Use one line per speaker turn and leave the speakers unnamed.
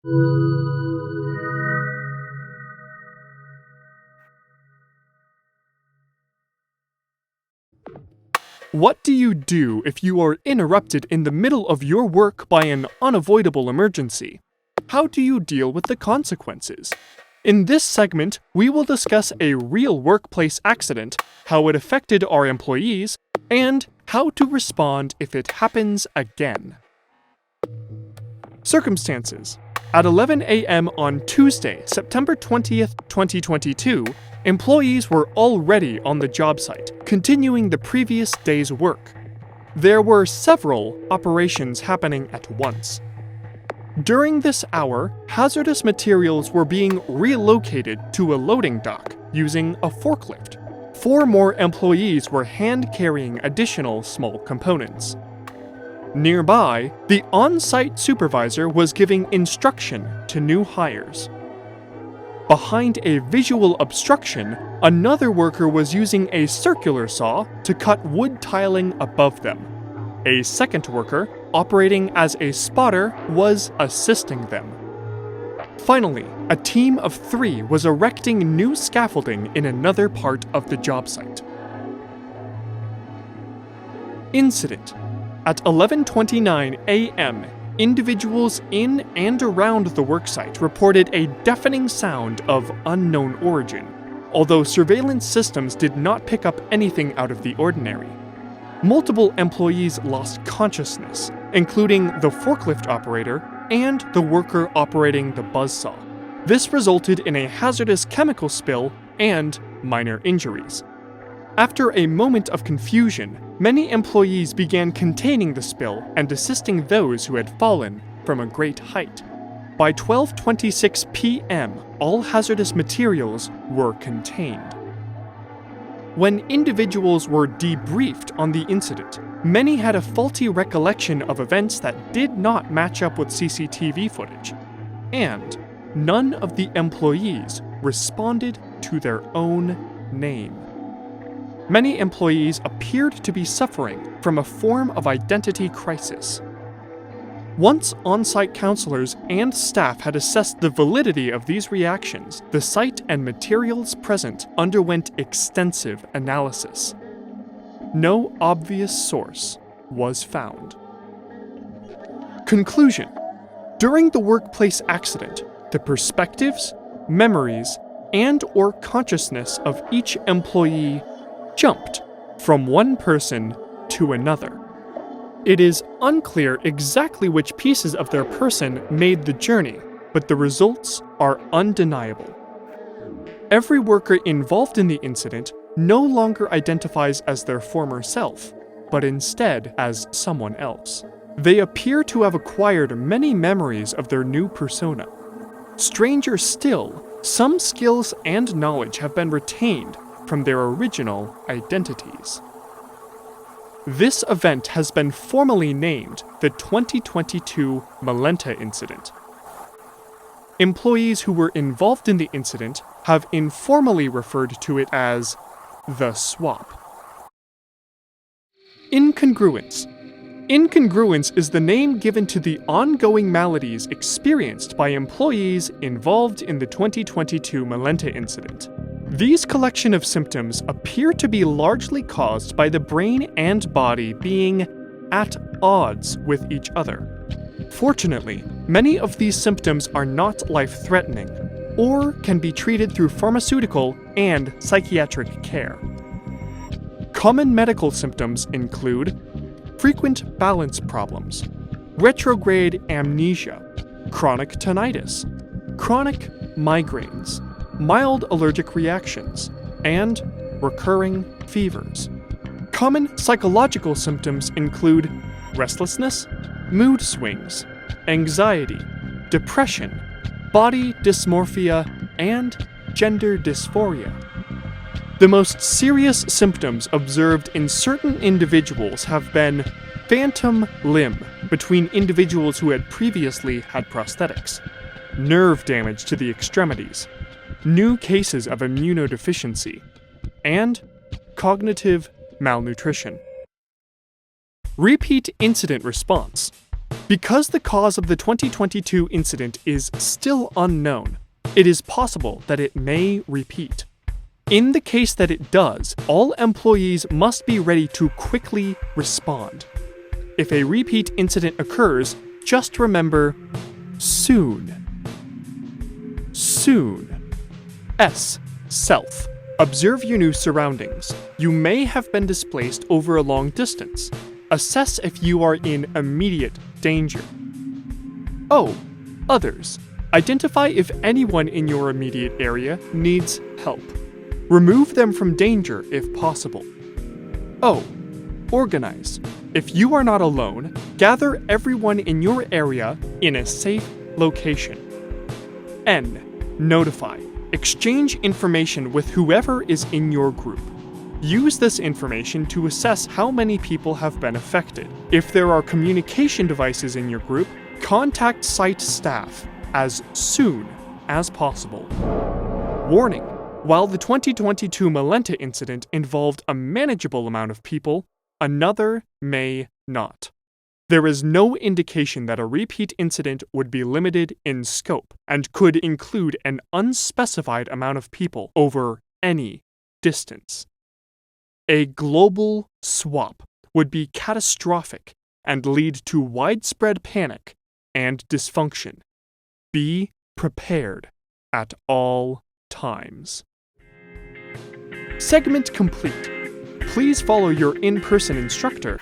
What do you do if you are interrupted in the middle of your work by an unavoidable emergency? How do you deal with the consequences? In this segment, we will discuss a real workplace accident, how it affected our employees, and how to respond if it happens again. Circumstances. At 11 a.m. on Tuesday, September 20th, 2022, employees were already on the job site, continuing the previous day's work. There were several operations happening at once. During this hour, hazardous materials were being relocated to a loading dock using a forklift. 4 more employees were hand-carrying additional small components. Nearby, the on-site supervisor was giving instruction to new hires. Behind a visual obstruction, another worker was using a circular saw to cut wood tiling above them. A second worker, operating as a spotter, was assisting them. Finally, a team of 3 was erecting new scaffolding in another part of the job site. Incident. At 11:29 a.m., individuals in and around the worksite reported a deafening sound of unknown origin, although surveillance systems did not pick up anything out of the ordinary. Multiple employees lost consciousness, including the forklift operator and the worker operating the buzzsaw. This resulted in a hazardous chemical spill and minor injuries. After a moment of confusion, many employees began containing the spill and assisting those who had fallen from a great height. By 12:26 p.m., all hazardous materials were contained. When individuals were debriefed on the incident, many had a faulty recollection of events that did not match up with CCTV footage, and none of the employees responded to their own name. Many employees appeared to be suffering from a form of identity crisis. Once on-site counselors and staff had assessed the validity of these reactions, the site and materials present underwent extensive analysis. No obvious source was found. Conclusion. During the workplace accident, the perspectives, memories, and/or consciousness of each employee jumped from one person to another. It is unclear exactly which pieces of their person made the journey, but the results are undeniable. Every worker involved in the incident no longer identifies as their former self, but instead as someone else. They appear to have acquired many memories of their new persona. Stranger still, some skills and knowledge have been retained from their original identities. This event has been formally named the 2022 Malenta Incident. Employees who were involved in the incident have informally referred to it as the swap. Incongruence. Incongruence is the name given to the ongoing maladies experienced by employees involved in the 2022 Malenta Incident. These collection of symptoms appear to be largely caused by the brain and body being at odds with each other. Fortunately, many of these symptoms are not life-threatening, or can be treated through pharmaceutical and psychiatric care. Common medical symptoms include frequent balance problems, retrograde amnesia, chronic tinnitus, chronic migraines, mild allergic reactions, and recurring fevers. Common psychological symptoms include restlessness, mood swings, anxiety, depression, body dysmorphia, and gender dysphoria. The most serious symptoms observed in certain individuals have been phantom limb between individuals who had previously had prosthetics, nerve damage to the extremities, new cases of immunodeficiency, and cognitive malnutrition. Repeat incident response. Because the cause of the 2022 incident is still unknown, it is possible that it may repeat. In the case that it does, all employees must be ready to quickly respond. If a repeat incident occurs, just remember soon. Soon. S. Self. Observe your new surroundings. You may have been displaced over a long distance. Assess if you are in immediate danger. O. Others. Identify if anyone in your immediate area needs help. Remove them from danger if possible. O. Organize. If you are not alone, gather everyone in your area in a safe location. N. Notify. Exchange information with whoever is in your group. Use this information to assess how many people have been affected. If there are communication devices in your group, contact site staff as soon as possible. Warning: while the 2022 Malenta incident involved a manageable amount of people, another may not. There is no indication that a repeat incident would be limited in scope and could include an unspecified amount of people over any distance. A global swap would be catastrophic and lead to widespread panic and dysfunction. Be prepared at all times. Segment complete. Please follow your in-person instructor